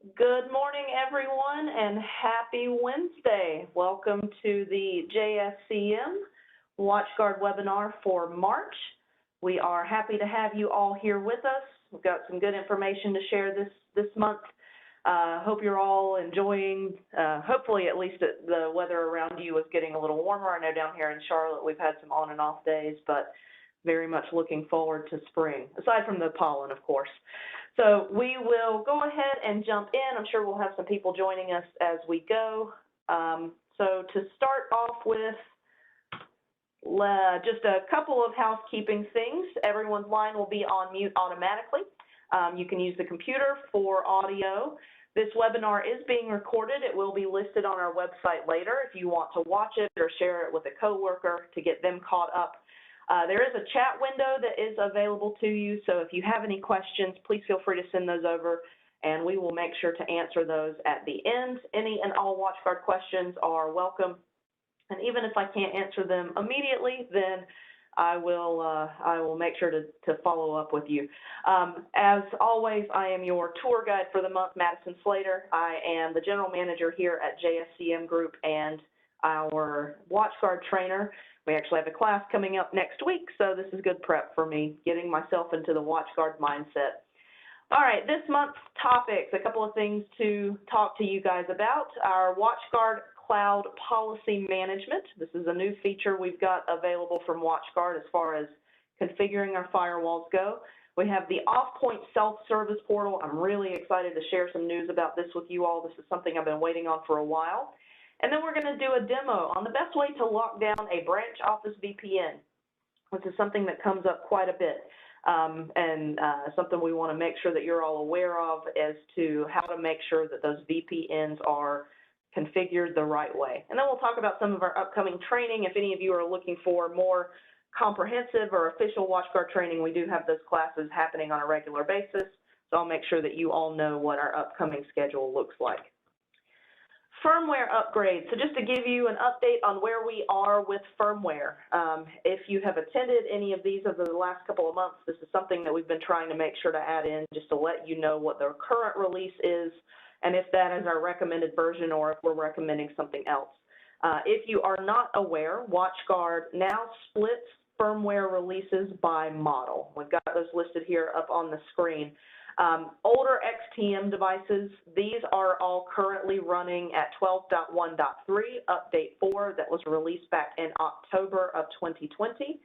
Good morning, everyone, and happy Wednesday. Welcome to the JSCM WatchGuard webinar for March. We are happy to have you all here with us. We've got some good information to share this month. Hope you're all enjoying, hopefully at least the weather around you is getting a little warmer. I know down here in Charlotte we've had some on and off days, but very much looking forward to spring, aside from the pollen, of course. So we will go ahead and jump in. I'm sure we'll have some people joining us as we go. So to start off with, just a couple of housekeeping things. Everyone's line will be on mute automatically. You can use the computer for audio. This webinar is being recorded. It will be listed on our website later if you want to watch it or share it with a coworker to get them caught up. There is a chat window that is available to you, so if you have any questions, please feel free to send those over, and we will make sure to answer those at the end. Any and all WatchGuard questions are welcome, and even if I can't answer them immediately, then I will make sure to follow up with you. As always, I am your tour guide for the month, Madison Slater. I am the general manager here at JSCM Group and our WatchGuard trainer. We actually have a class coming up next week, so this is good prep for me, getting myself into the WatchGuard mindset. All right, this month's topics, a couple of things to talk to you guys about. Our WatchGuard Cloud Policy Management. This is a new feature we've got available from WatchGuard as far as configuring our firewalls go. We have the AuthPoint Self-Service Portal. I'm really excited to share some news about this with you all. This is something I've been waiting on for a while. And then we're going to do a demo on the best way to lock down a branch Office VPN, which is something that comes up quite a bit, and something we want to make sure that you're all aware of as to how to make sure that those VPNs are configured the right way. And then we'll talk about some of our upcoming training. If any of you are looking for more comprehensive or official WatchGuard training, we do have those classes happening on a regular basis, so I'll make sure that you all know what our upcoming schedule looks like. Firmware upgrades. So just to give you an update on where we are with firmware. If you have attended any of these over the last couple of months, this is something that we've been trying to make sure to add in just to let you know what the current release is and if that is our recommended version or if we're recommending something else. If you are not aware, WatchGuard now splits firmware releases by model. We've got those listed here up on the screen. Older XTM devices, these are all currently running at 12.1.3, update 4 that was released back in October of 2020.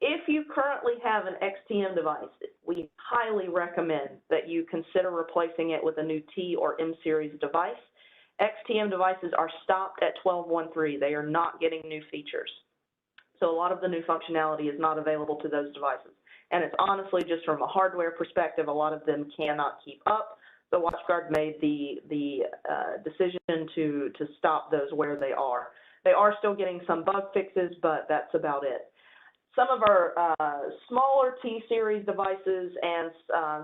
If you currently have an XTM device, we highly recommend that you consider replacing it with a new T or M series device. XTM devices are stopped at 12.1.3. They are not getting new features. So a lot of the new functionality is not available to those devices. And it's honestly just from a hardware perspective, a lot of them cannot keep up. So WatchGuard made the decision to stop those where they are. They are still getting some bug fixes, but that's about it. Some of our smaller T-series devices and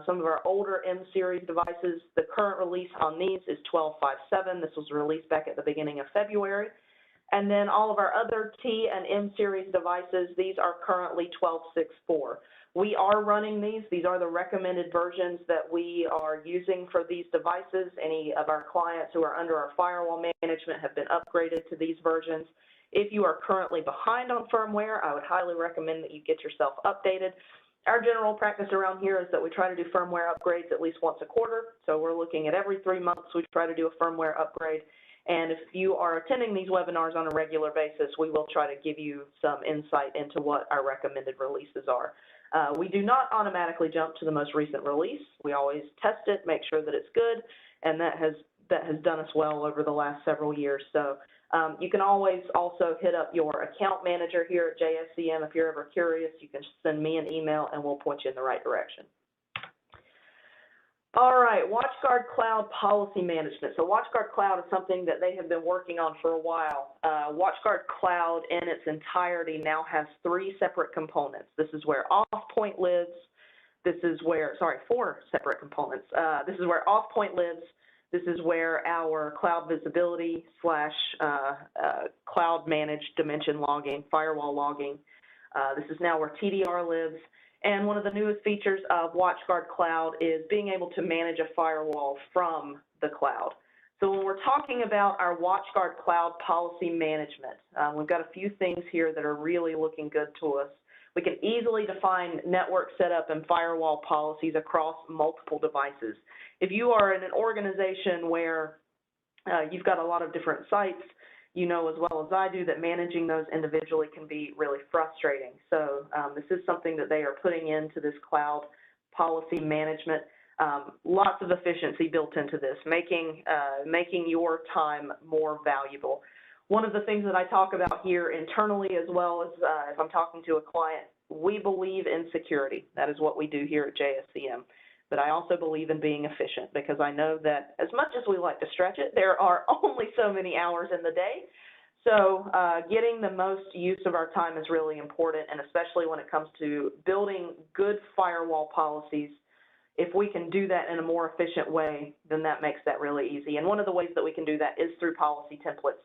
some of our older M-series devices, the current release on these is 12.5.7. This was released back at the beginning of February. And then all of our other T and M-series devices, these are currently 12.6.4. We are running these. These are the recommended versions that we are using for these devices. Any of our clients who are under our firewall management have been upgraded to these versions. If you are currently behind on firmware, I would highly recommend that you get yourself updated. Our general practice around here is that we try to do firmware upgrades at least once a quarter. So we're looking at every 3 months we try to do a firmware upgrade. And if you are attending these webinars on a regular basis, we will try to give you some insight into what our recommended releases are. We do not automatically jump to the most recent release. We always test it, make sure that it's good, and that has done us well over the last several years. So you can always also hit up your account manager here at JSCM. If you're ever curious, you can send me an email and we'll point you in the right direction. All right, WatchGuard Cloud Policy Management. So WatchGuard Cloud is something that they have been working on for a while. WatchGuard Cloud in its entirety now has 3 separate components. This is where AuthPoint lives. This is where, 4 separate components. This is where AuthPoint lives. This is where our cloud visibility / cloud managed dimension logging, firewall logging. This is now where TDR lives. And one of the newest features of WatchGuard Cloud is being able to manage a firewall from the the cloud. So when we're talking about our WatchGuard Cloud Policy Management, we've got a few things here that are really looking good to us. We can easily define network setup and firewall policies across multiple devices. If you are in an organization where you've got a lot of different sites, you know as well as I do that managing those individually can be really frustrating. So this is something that they are putting into this cloud policy management. Lots of efficiency built into this, making your time more valuable. One of the things that I talk about here internally, as well as if I'm talking to a client, we believe in security. That is what we do here at JSCM. But I also believe in being efficient, because I know that as much as we like to stretch it, there are only so many hours in the day. So getting the most use of our time is really important, and especially when it comes to building good firewall policies. If we can do that in a more efficient way, then that makes that really easy. And one of the ways that we can do that is through policy templates.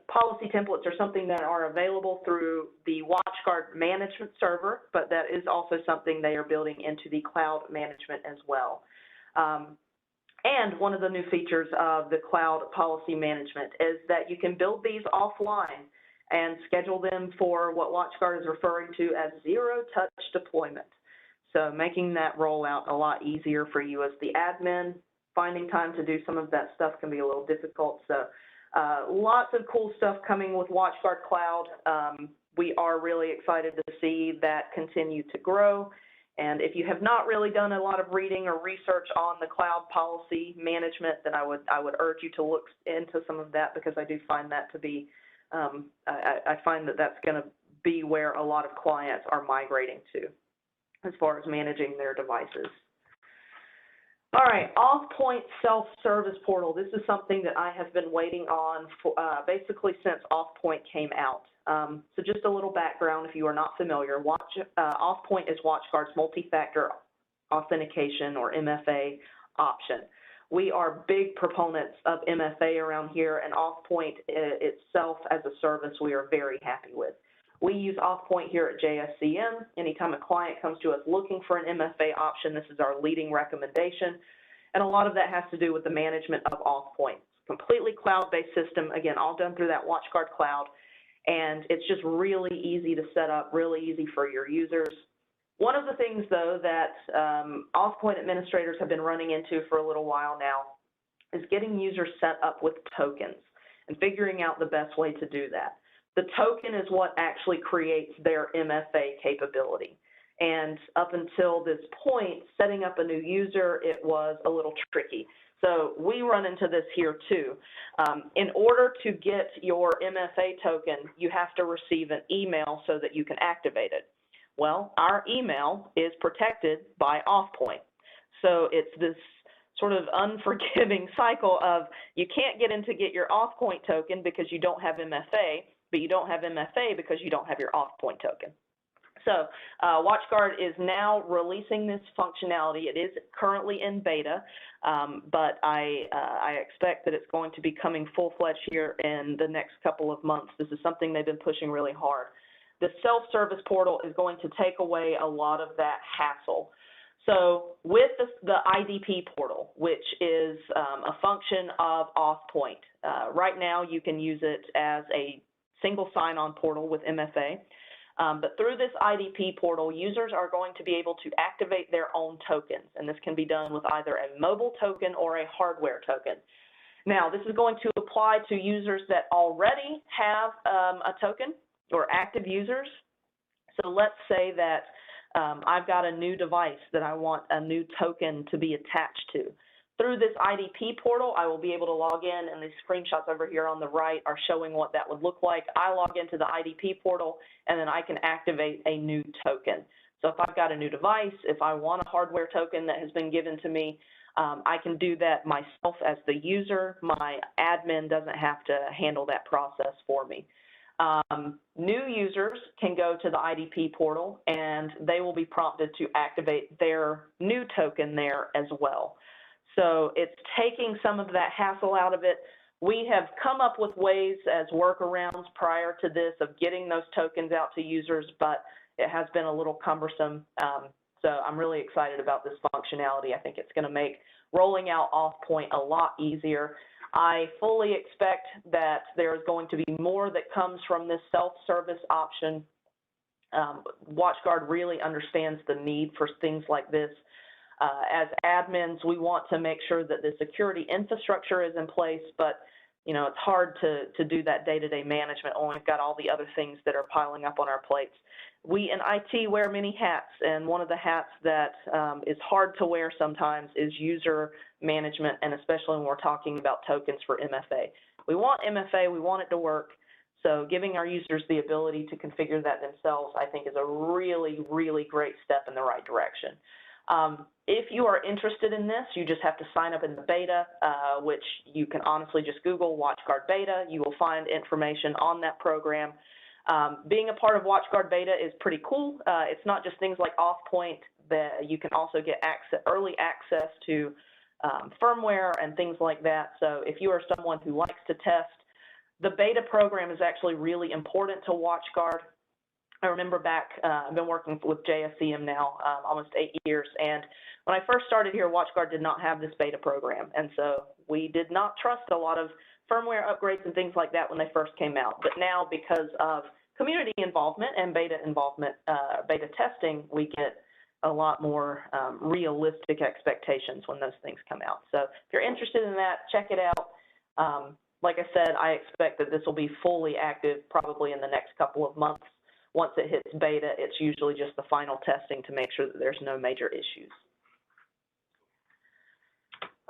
Policy templates are something that are available through the WatchGuard management server, but that is also something they are building into the cloud management as well. And one of the new features of the cloud policy management is that you can build these offline and schedule them for what WatchGuard is referring to as zero-touch deployment. So making that rollout a lot easier for you as the admin. Finding time to do some of that stuff can be a little difficult. So lots of cool stuff coming with WatchGuard Cloud. We are really excited to see that continue to grow. And if you have not really done a lot of reading or research on the cloud policy management, then I would urge you to look into some of that, because I do find that to be, I find that that's going to be where a lot of clients are migrating to, as far as managing their devices. All right, AuthPoint Self-Service Portal. This is something that I have been waiting on for, basically since AuthPoint came out. So just a little background if you are not familiar. AuthPoint is WatchGuard's multi-factor authentication, or MFA, option. We are big proponents of MFA around here, and AuthPoint itself as a service we are very happy with. We use AuthPoint here at JSCM. Anytime a client comes to us looking for an MFA option, this is our leading recommendation. And a lot of that has to do with the management of AuthPoint. Completely cloud-based system, again, all done through that WatchGuard Cloud. And it's just really easy to set up, really easy for your users. One of the things, though, that AuthPoint administrators have been running into for a little while now is getting users set up with tokens and figuring out the best way to do that. The token is what actually creates their MFA capability. And up until this point, setting up a new user, it was a little tricky. So we run into this here too. In order to get your MFA token, you have to receive an email so that you can activate it. Well, our email is protected by AuthPoint. So it's this sort of unforgiving cycle of you can't get in to get your AuthPoint token because you don't have MFA, but you don't have MFA because you don't have your AuthPoint token. So WatchGuard is now releasing this functionality. It is currently in beta, but I expect that it's going to be coming full-fledged here in the next couple of months. This is something they've been pushing really hard. The self-service portal is going to take away a lot of that hassle. So with the IDP portal, which is a function of AuthPoint, right now you can use it as a single sign-on portal with MFA. But through this IDP portal, users are going to be able to activate their own tokens, and this can be done with either a mobile token or a hardware token. Now, this is going to apply to users that already have a token or active users. So let's say that I've got a new device that I want a new token to be attached to. Through this IDP portal, I will be able to log in, and these screenshots over here on the right are showing what that would look like. I log into the IDP portal, and then I can activate a new token. So if I've got a new device, if I want a hardware token that has been given to me, I can do that myself as the user. My admin doesn't have to handle that process for me. New users can go to the IDP portal, and they will be prompted to activate their new token there as well. So it's taking some of that hassle out of it. We have come up with ways as workarounds prior to this of getting those tokens out to users, but it has been a little cumbersome. So I'm really excited about this functionality. I think it's going to make rolling out AuthPoint a lot easier. I fully expect that there's going to be more that comes from this self-service option. WatchGuard really understands the need for things like this. As admins, we want to make sure that the security infrastructure is in place, but you know, it's hard to do that day-to-day management when we've got all the other things that are piling up on our plates. We in IT wear many hats, and one of the hats that is hard to wear sometimes is user management, and especially when we're talking about tokens for MFA. We want MFA, we want it to work, so giving our users the ability to configure that themselves, I think, is a really, really great step in the right direction. If you are interested in this, you just have to sign up in the beta, which you can honestly just Google WatchGuard Beta. You will find information on that program. Being a part of WatchGuard Beta is pretty cool. It's not just things like AuthPoint, that you can also get early access to firmware and things like that. So if you are someone who likes to test, the beta program is actually really important to WatchGuard. I remember back, I've been working with JSCM now almost 8 years, and when I first started here, WatchGuard did not have this beta program, and so we did not trust a lot of firmware upgrades and things like that when they first came out. But now, because of community involvement and beta involvement, beta testing, we get a lot more realistic expectations when those things come out. So if you're interested in that, check it out. Like I said, I expect that this will be fully active probably in the next couple of months. Once it hits beta, it's usually just the final testing to make sure that there's no major issues.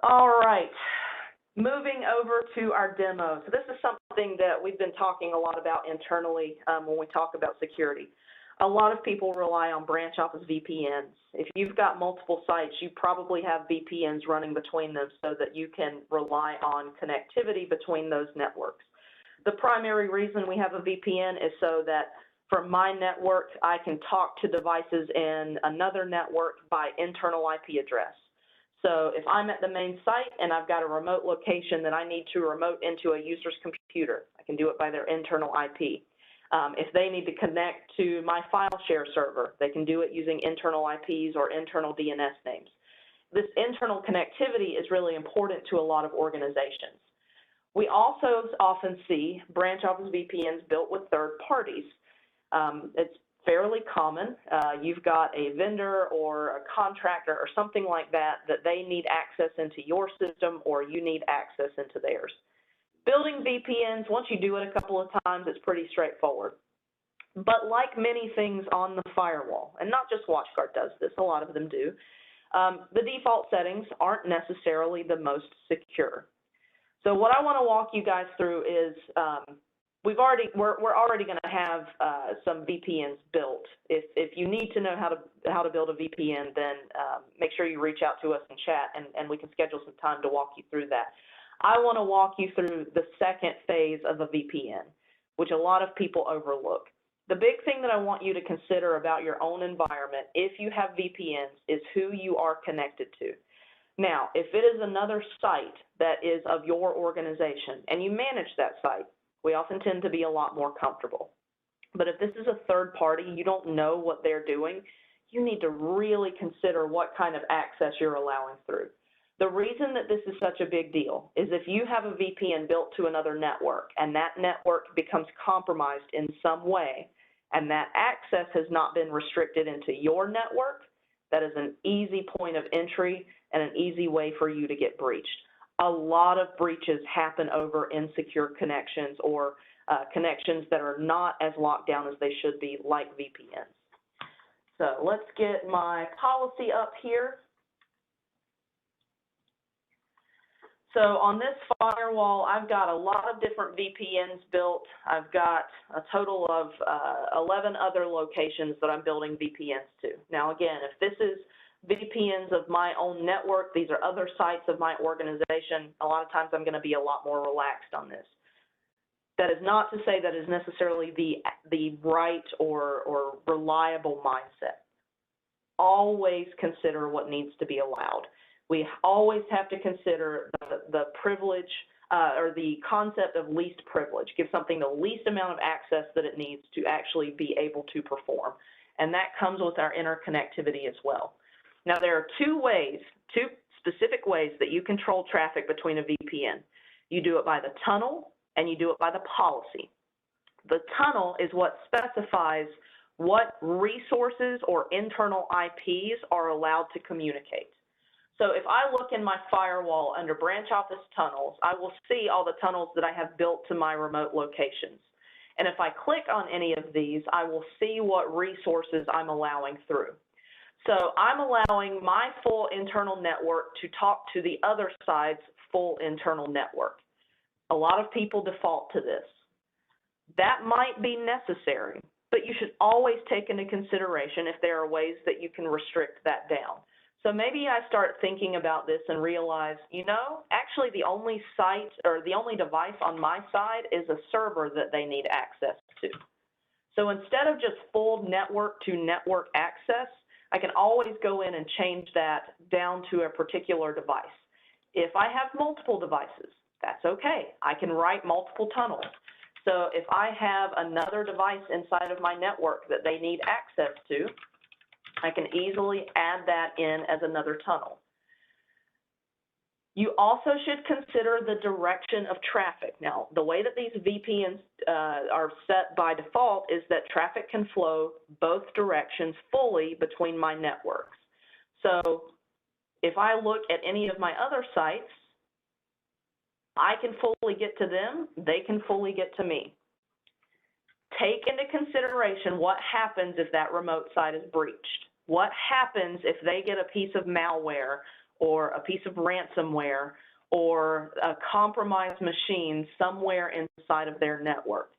All right, moving over to our demo. So this is something that we've been talking a lot about internally when we talk about security. A lot of people rely on branch office VPNs. If you've got multiple sites, you probably have VPNs running between them so that you can rely on connectivity between those networks. The primary reason we have a VPN is so that from my network, I can talk to devices in another network by internal IP address. So if I'm at the main site and I've got a remote location that I need to remote into a user's computer, I can do it by their internal IP. If they need to connect to my file share server, they can do it using internal IPs or internal DNS names. This internal connectivity is really important to a lot of organizations. We also often see branch office VPNs built with third parties. It's fairly common. You've got a vendor or a contractor or something like that they need access into your system or you need access into theirs. Building VPNs, once you do it a couple of times, it's pretty straightforward. But like many things on the firewall, and not just WatchGuard does this, a lot of them do, the default settings aren't necessarily the most secure. So what I want to walk you guys through is we're already going to have some VPNs built. If you need to know how to build a VPN, then make sure you reach out to us in chat, and we can schedule some time to walk you through that. I want to walk you through the second phase of a VPN, which a lot of people overlook. The big thing that I want you to consider about your own environment, if you have VPNs, is who you are connected to. Now, if it is another site that is of your organization and you manage that site, we often tend to be a lot more comfortable. But if this is a third party, you don't know what they're doing, you need to really consider what kind of access you're allowing through. The reason that this is such a big deal is if you have a VPN built to another network and that network becomes compromised in some way and that access has not been restricted into your network, that is an easy point of entry and an easy way for you to get breached. A lot of breaches happen over insecure connections or connections that are not as locked down as they should be, like VPNs. So let's get my policy up here. So on this firewall, I've got a lot of different VPNs built. I've got a total of 11 other locations that I'm building VPNs to. Now again, if this is VPNs of my own network, these are other sites of my organization, a lot of times I'm going to be a lot more relaxed on this. That is not to say that is necessarily the right or reliable mindset. Always consider what needs to be allowed. We always have to consider the privilege or the concept of least privilege. Give something the least amount of access that it needs to actually be able to perform. and that comes with our interconnectivity as well. Now, there are two specific ways that you control traffic between a VPN. You do it by the tunnel, and you do it by the policy. The tunnel is what specifies what resources or internal IPs are allowed to communicate. So if I look in my firewall under branch office tunnels, I will see all the tunnels that I have built to my remote locations. And if I click on any of these, I will see what resources I'm allowing through. So I'm allowing my full internal network to talk to the other side's full internal network. A lot of people default to this. That might be necessary, but you should always take into consideration if there are ways that you can restrict that down. So maybe I start thinking about this and realize, you know, actually the only site or the only device on my side is a server that they need access to. So instead of just full network to network access, I can always go in and change that down to a particular device. If I have multiple devices, that's okay. I can write multiple tunnels. So if I have another device inside of my network that they need access to, I can easily add that in as another tunnel. You also should consider the direction of traffic. Now, the way that these VPNs are set by default is that traffic can flow both directions fully between my networks. So if I look at any of my other sites, I can fully get to them, they can fully get to me. Take into consideration what happens if that remote site is breached. What happens if they get a piece of malware or a piece of ransomware or a compromised machine somewhere inside of their network?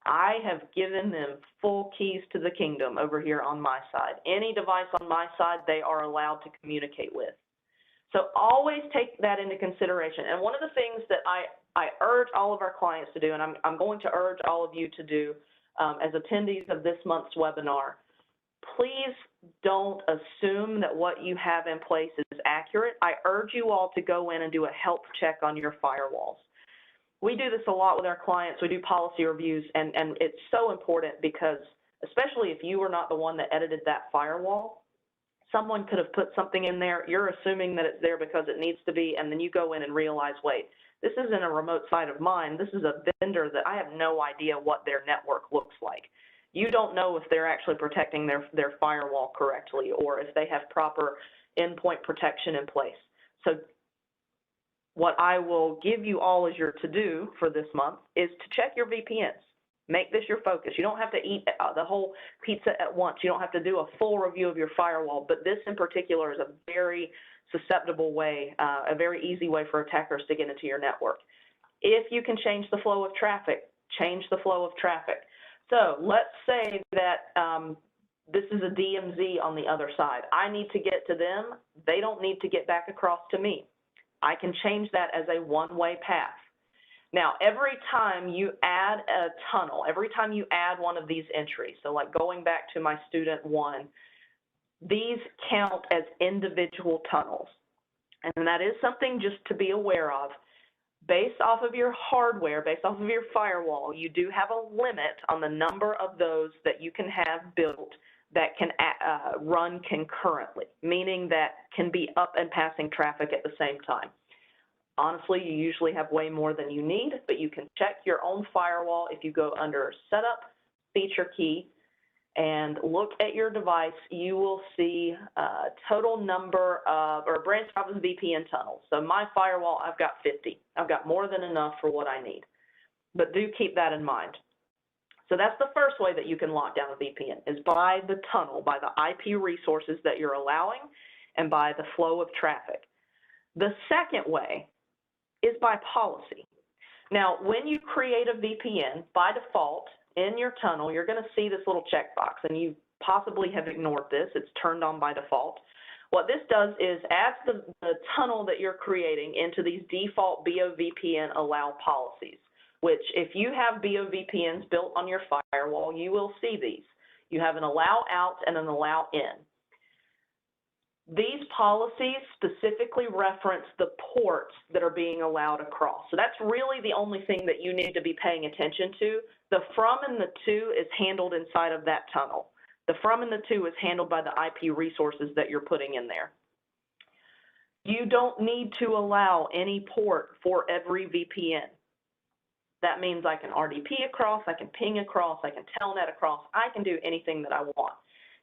I have given them full keys to the kingdom over here on my side. Any device on my side, they are allowed to communicate with. So always take that into consideration. And one of the things that I urge all of our clients to do, and I'm going to urge all of you to do as attendees of this month's webinar, please don't assume that what you have in place is accurate. I urge you all to go in and do a health check on your firewalls. We do this a lot with our clients. We do policy reviews, and it's so important because, especially if you were not the one that edited that firewall, someone could have put something in there. You're assuming that it's there because it needs to be, and then you go in and realize, wait, this isn't a remote site of mine. This is a vendor that I have no idea what their network looks like. You don't know if they're actually protecting their firewall correctly or if they have proper endpoint protection in place. So what I will give you all as your to-do for this month is to check your VPNs. Make this your focus. You don't have to eat the whole pizza at once. You don't have to do a full review of your firewall, but this in particular is a very susceptible way, a very easy way for attackers to get into your network. If you can change the flow of traffic, change the flow of traffic. So let's say that this is a DMZ on the other side. I need to get to them. They don't need to get back across to me. I can change that as a one-way path. Now, every time you add a tunnel, every time you add one of these entries, so like going back to my student one, these count as individual tunnels. And that is something just to be aware of. Based off of your hardware, based off of your firewall, you do have a limit on the number of those that you can have built that can run concurrently, meaning that can be up and passing traffic at the same time. Honestly, you usually have way more than you need, but you can check your own firewall if you go under Setup, Feature Key, and look at your device. You will see a total number of, or branch office VPN tunnels. So my firewall, I've got 50. I've got more than enough for what I need. But do keep that in mind. So that's the first way that you can lock down a VPN, is by the tunnel, by the IP resources that you're allowing, and by the flow of traffic. The second way is by policy. Now, when you create a VPN, by default, in your tunnel, you're going to see this little checkbox, and you possibly have ignored this. It's turned on by default. What this does is adds the tunnel that you're creating into these default BOVPN allow policies, which if you have BOVPNs built on your firewall, you will see these. You have an allow out and an allow in. These policies specifically reference the ports that are being allowed across. So that's really the only thing that you need to be paying attention to. The from and the to is handled inside of that tunnel. The from and the to is handled by the IP resources that you're putting in there. You don't need to allow any port for every VPN. That means I can RDP across, I can ping across, I can telnet across, I can do anything that I want.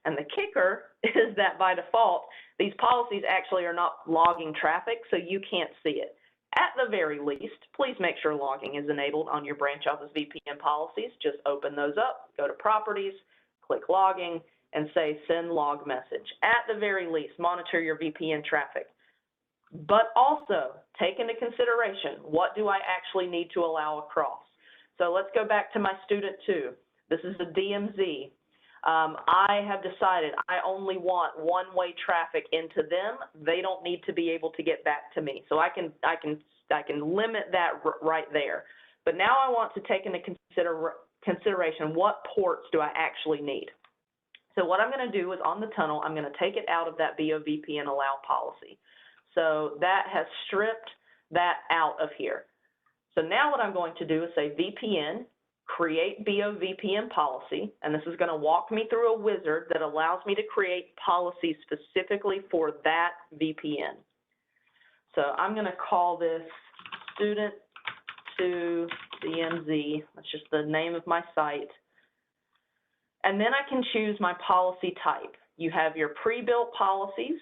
And the kicker is that by default, these policies actually are not logging traffic, so you can't see it. At the very least, please make sure logging is enabled on your branch office VPN policies. Just open those up, go to Properties, click Logging, and say Send Log Message. At the very least, monitor your VPN traffic. But also, take into consideration, what do I actually need to allow across? So let's go back to my student 2. This is the DMZ. I have decided I only want one-way traffic into them. They don't need to be able to get back to me. So I can limit that right there. But now I want to take into consideration what ports do I actually need. So what I'm going to do is on the tunnel, I'm going to take it out of that BOVPN allow policy. So that has stripped that out of here. So now what I'm going to do is say VPN, create BOVPN policy, and this is going to walk me through a wizard that allows me to create policies specifically for that VPN. So I'm going to call this student to DMZ. That's just the name of my site. And then I can choose my policy type. You have your pre-built policies.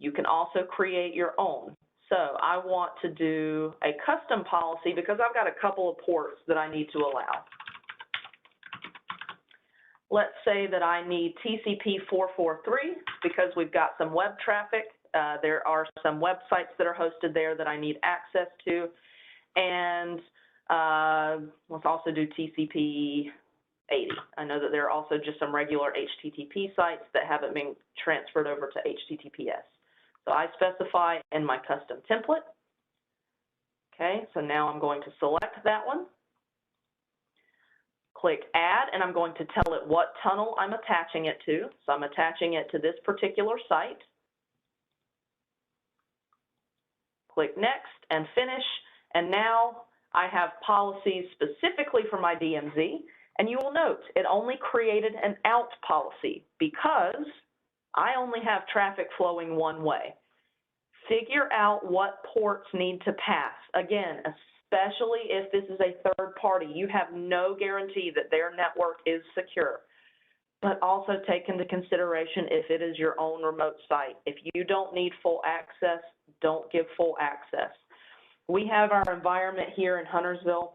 You can also create your own. So I want to do a custom policy because I've got a couple of ports that I need to allow. Let's say that I need TCP 443 because we've got some web traffic. There are some websites that are hosted there that I need access to. And let's also do TCP 80. I know that there are also just some regular HTTP sites that haven't been transferred over to HTTPS. So I specify in my custom template. Okay, so now I'm going to select that one. Click Add, and I'm going to tell it what tunnel I'm attaching it to. So I'm attaching it to this particular site. Click Next and Finish, and now I have policies specifically for my DMZ, and you will note it only created an out policy because I only have traffic flowing one way. Figure out what ports need to pass. Again, especially if this is a third party, you have no guarantee that their network is secure. But also take into consideration if it is your own remote site. If you don't need full access, don't give full access. We have our environment here in Huntersville,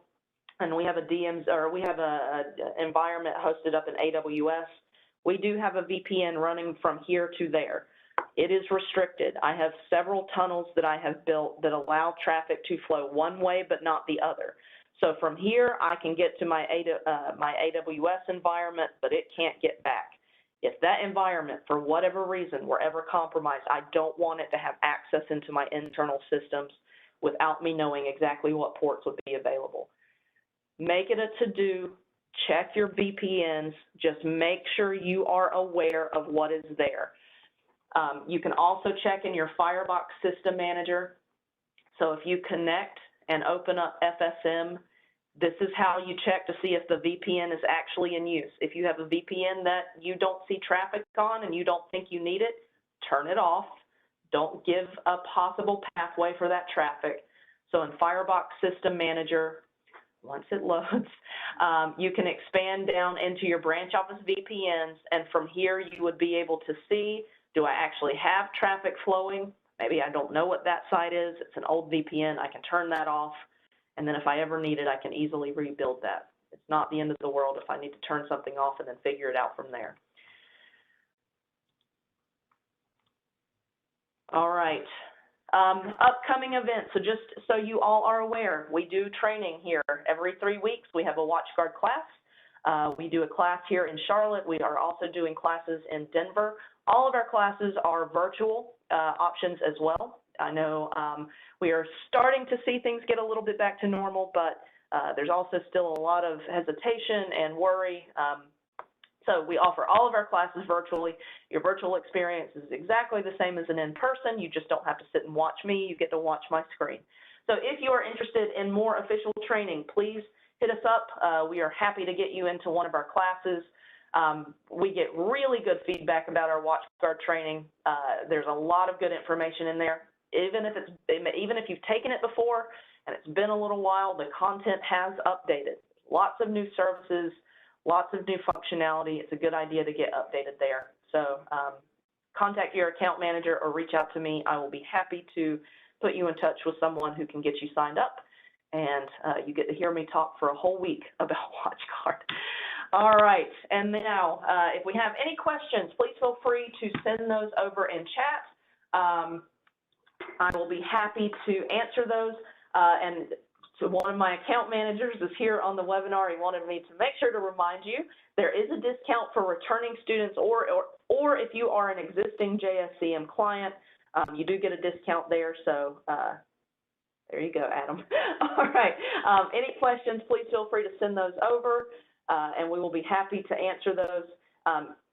and we have a environment hosted up in AWS. We do have a VPN running from here to there. It is restricted. I have several tunnels that I have built that allow traffic to flow one way but not the other. So from here, I can get to my AWS environment, but it can't get back. If that environment, for whatever reason, were ever compromised, I don't want it to have access into my internal systems without me knowing exactly what ports would be available. Make it a to-do. Check your VPNs. Just make sure you are aware of what is there. You can also check in your Firebox System Manager. So if you connect and open up FSM, this is how you check to see if the VPN is actually in use. If you have a VPN that you don't see traffic on and you don't think you need it, turn it off. Don't give a possible pathway for that traffic. So in Firebox System Manager, once it loads, you can expand down into your branch office VPNs, and from here you would be able to see, do I actually have traffic flowing? Maybe I don't know what that site is. It's an old VPN. I can turn that off, and then if I ever need it, I can easily rebuild that. It's not the end of the world if I need to turn something off and then figure it out from there. All right. Upcoming events. So just so you all are aware, we do training here every 3 weeks. We have a WatchGuard class. We do a class here in Charlotte. We are also doing classes in Denver. All of our classes are virtual options as well. I know we are starting to see things get a little bit back to normal, but there's also still a lot of hesitation and worry. So we offer all of our classes virtually. Your virtual experience is exactly the same as an in-person. You just don't have to sit and watch me. You get to watch my screen. So if you are interested in more official training, please hit us up. We are happy to get you into one of our classes. We get really good feedback about our WatchGuard training. There's a lot of good information in there. Even if you've taken it before and it's been a little while, the content has updated. Lots of new services, lots of new functionality. It's a good idea to get updated there. So contact your account manager or reach out to me. I will be happy to put you in touch with someone who can get you signed up, and you get to hear me talk for a whole week about WatchGuard. All right, and now if we have any questions, please feel free to send those over in chat. I will be happy to answer those, and so one of my account managers is here on the webinar. He wanted me to make sure to remind you there is a discount for returning students, or if you are an existing JSCM client, you do get a discount there. So there you go, Adam. All right. Any questions, please feel free to send those over, and we will be happy to answer those.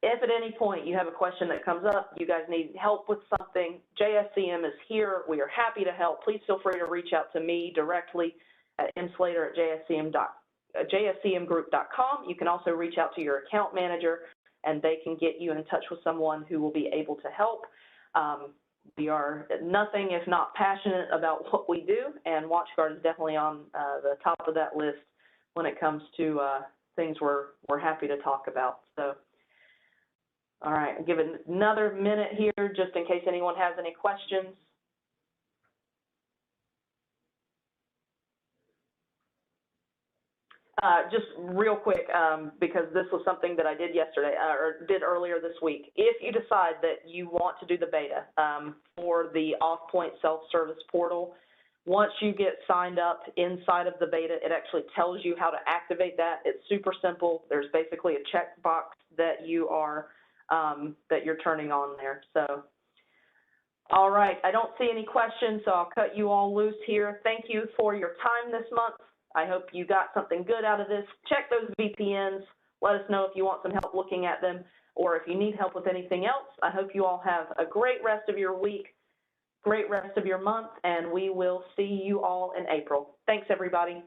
If at any point you have a question that comes up, you guys need help with something, JSCM is here. We are happy to help. Please feel free to reach out to me directly at mslater@jscmgroup.com. You can also reach out to your account manager, and they can get you in touch with someone who will be able to help. We are nothing if not passionate about what we do, and WatchGuard is definitely on the top of that list when it comes to things we're happy to talk about. So, all right, I'll give it another minute here just in case anyone has any questions. Just real quick, because this was something that I did yesterday, or did earlier this week. If you decide that you want to do the beta for the AuthPoint Self-Service Portal, once you get signed up inside of the beta, it actually tells you how to activate that. It's super simple. There's basically a checkbox that you are that you're turning on there. So, all right, I don't see any questions, so I'll cut you all loose here. Thank you for your time this month. I hope you got something good out of this. Check those VPNs. Let us know if you want some help looking at them, or if you need help with anything else. I hope you all have a great rest of your week, great rest of your month, and we will see you all in April. Thanks, everybody.